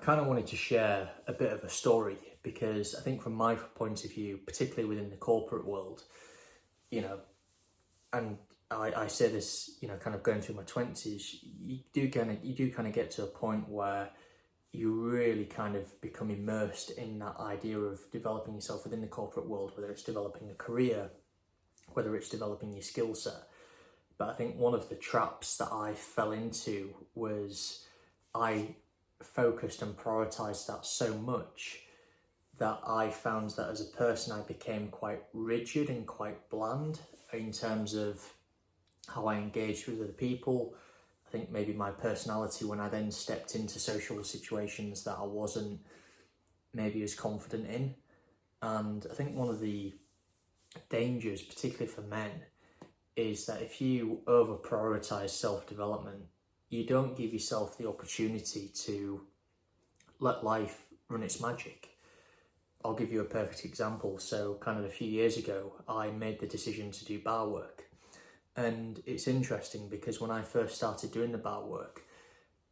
kind of wanted to share a bit of a story because I think from my point of view, particularly within the corporate world, you know, and I say this, kind of going through my 20s, you do kind of get to a point where you really kind of become immersed in that idea of developing yourself within the corporate world, whether it's developing a career, whether it's developing your skill set. But I think one of the traps that I fell into was I focused and prioritized that so much that I found that as a person I became quite rigid and quite bland in terms of how I engaged with other people. I think maybe my personality, when I then stepped into social situations that I wasn't maybe as confident in. And I think one of the dangers, particularly for men, is that if you over prioritize self-development, you don't give yourself the opportunity to let life run its magic. I'll give you a perfect example. So kind of a few years ago, I made the decision to do bar work. And it's interesting because when I first started doing the bar work,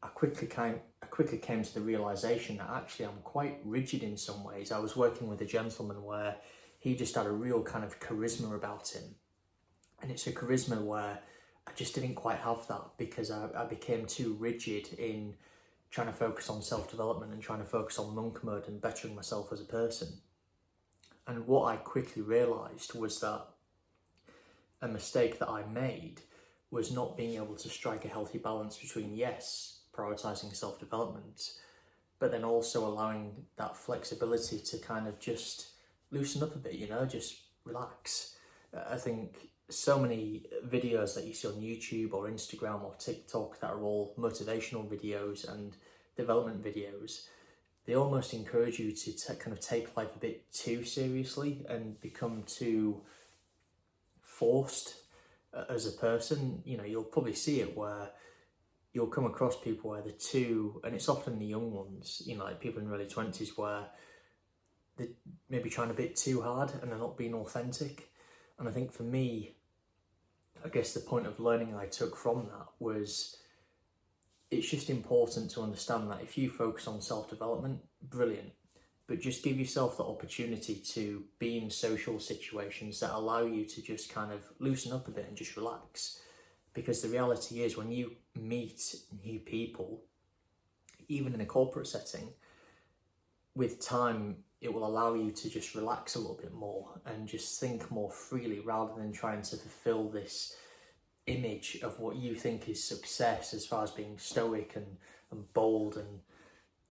I quickly came to the realization that actually I'm quite rigid in some ways. I was working with a gentleman where he just had a real kind of charisma about him. And it's a charisma where I just didn't quite have that because I became too rigid in trying to focus on self-development and trying to focus on monk mode and bettering myself as a person. And what I quickly realized was that a mistake that I made was not being able to strike a healthy balance between, yes, prioritizing self-development, but then also allowing that flexibility to kind of just loosen up a bit, just relax. I think so many videos that you see on YouTube or Instagram or TikTok that are all motivational videos and development videos, they almost encourage you to kind of take life a bit too seriously and become too forced as a person. You'll probably see it where you'll come across people where and it's often the young ones, like people in their early 20s, where they're maybe trying a bit too hard and they're not being authentic. And I think for me, I guess the point of learning I took from that was it's just important to understand that if you focus on self-development, brilliant, but just give yourself the opportunity to be in social situations that allow you to just kind of loosen up a bit and just relax. Because the reality is when you meet new people, even in a corporate setting, with time, it will allow you to just relax a little bit more and just think more freely rather than trying to fulfill this image of what you think is success as far as being stoic and bold and